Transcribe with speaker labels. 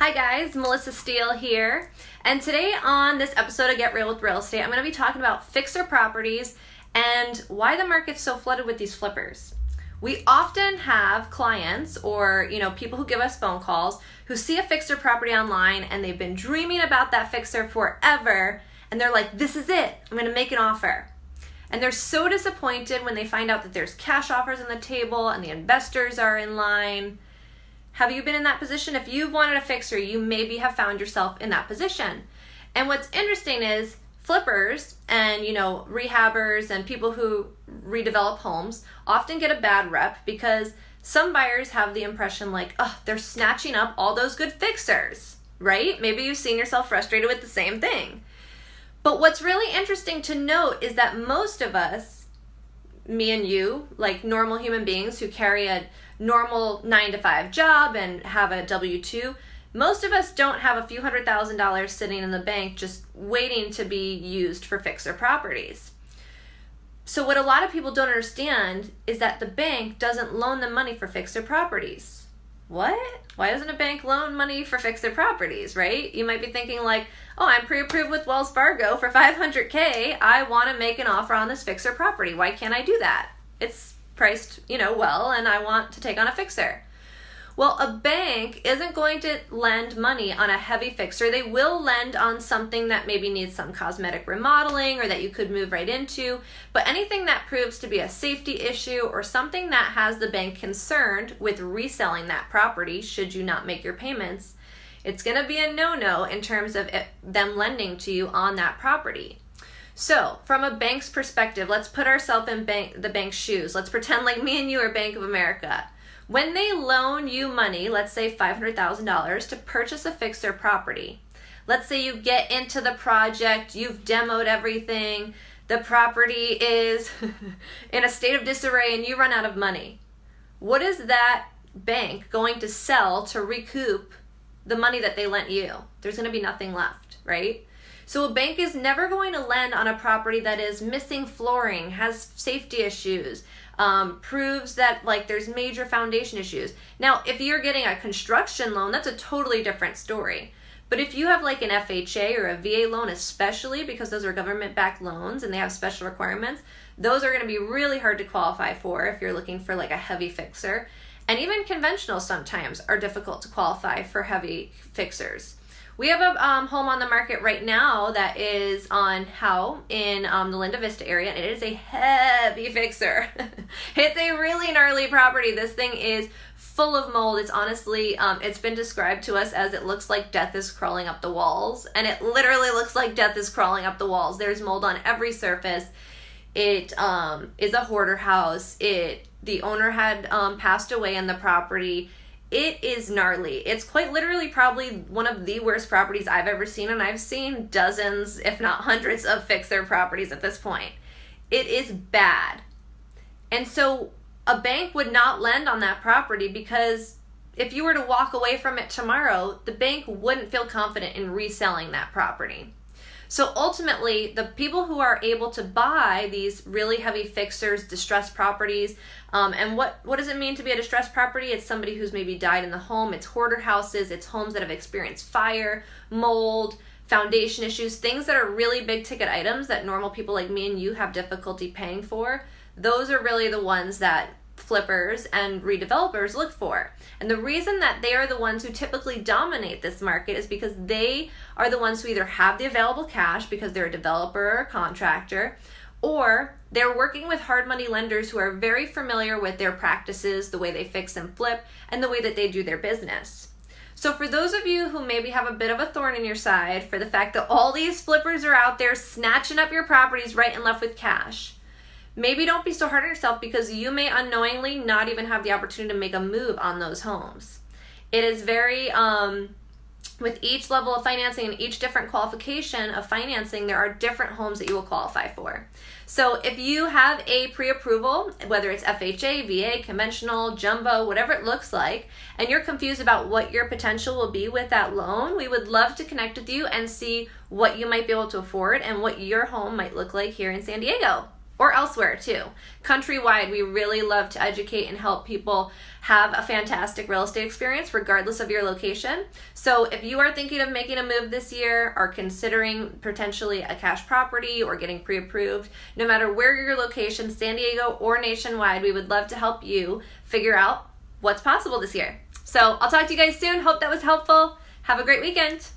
Speaker 1: Hi guys, Melissa Steele here, and today on this episode of Get Real with Real Estate, I'm going to be talking about fixer properties and why the market's so flooded with these flippers. We often have clients or people who give us phone calls who see a fixer property online and they've been dreaming about that fixer forever, and they're like, this is it, I'm going to make an offer. And they're so disappointed when they find out that there's cash offers on the table and the investors are in line. Have you been in that position? If you've wanted a fixer, you maybe have found yourself in that position. And what's interesting is flippers and rehabbers and people who redevelop homes often get a bad rep because some buyers have the impression like, oh, they're snatching up all those good fixers, right? Maybe you've seen yourself frustrated with the same thing. But what's really interesting to note is that most of us, me and you, like normal human beings who carry a normal 9-to-5 job and have a W-2, most of us don't have a few $100,000 sitting in the bank just waiting to be used for fixer properties. So what a lot of people don't understand is that the bank doesn't loan them money for fixer properties. What? Why doesn't a bank loan money for fixer properties, right? You might be thinking like, oh, I'm pre-approved with Wells Fargo for $500K. I want to make an offer on this fixer property. Why can't I do that? It's priced, well, and I want to take on a fixer. Well, a bank isn't going to lend money on a heavy fixer. They will lend on something that maybe needs some cosmetic remodeling or that you could move right into, but anything that proves to be a safety issue or something that has the bank concerned with reselling that property should you not make your payments, it's going to be a no-no in terms of them lending to you on that property. So, from a bank's perspective, let's put ourselves in the bank's shoes. Let's pretend like me and you are Bank of America. When they loan you money, let's say $500,000 to purchase a fixer property, let's say you get into the project, you've demoed everything, the property is in a state of disarray and you run out of money. What is that bank going to sell to recoup the money that they lent you? There's going to be nothing left, right? So a bank is never going to lend on a property that is missing flooring, has safety issues, proves that there's major foundation issues. Now, if you're getting a construction loan, that's a totally different story. But if you have an FHA or a VA loan, especially because those are government-backed loans and they have special requirements, those are going to be really hard to qualify for if you're looking for a heavy fixer. And even conventional sometimes are difficult to qualify for heavy fixers. We have a home on the market right now that is on Howe in the Linda Vista area, and it is a heavy fixer. It's a really gnarly property. This thing is full of mold. It's honestly, it's been described to us as it looks like death is crawling up the walls, and it literally looks like death is crawling up the walls. There's mold on every surface. It is a hoarder house. The owner had passed away in the property. It is gnarly. It's quite literally probably one of the worst properties I've ever seen, and I've seen dozens, if not hundreds, of fixer properties at this point. It is bad. And so a bank would not lend on that property because if you were to walk away from it tomorrow, the bank wouldn't feel confident in reselling that property. So ultimately, the people who are able to buy these really heavy fixers, distressed properties, and what does it mean to be a distressed property? It's somebody who's maybe died in the home. It's hoarder houses. It's homes that have experienced fire, mold, foundation issues, things that are really big ticket items that normal people like me and you have difficulty paying for. Those are really the ones that flippers and redevelopers look for. And the reason that they are the ones who typically dominate this market is because they are the ones who either have the available cash because they're a developer or a contractor, or they're working with hard money lenders who are very familiar with their practices, the way they fix and flip, and the way that they do their business. So for those of you who maybe have a bit of a thorn in your side for the fact that all these flippers are out there snatching up your properties right and left with cash, maybe don't be so hard on yourself because you may unknowingly not even have the opportunity to make a move on those homes. It is very, with each level of financing and each different qualification of financing, there are different homes that you will qualify for. So if you have a pre-approval, whether it's FHA, VA, conventional, jumbo, whatever it looks like, and you're confused about what your potential will be with that loan, we would love to connect with you and see what you might be able to afford and what your home might look like here in San Diego. or elsewhere too. Countrywide, we really love to educate and help people have a fantastic real estate experience regardless of your location. So if you are thinking of making a move this year or considering potentially a cash property or getting pre-approved, no matter where your location, San Diego or nationwide, we would love to help you figure out what's possible this year. So I'll talk to you guys soon. Hope that was helpful. Have a great weekend.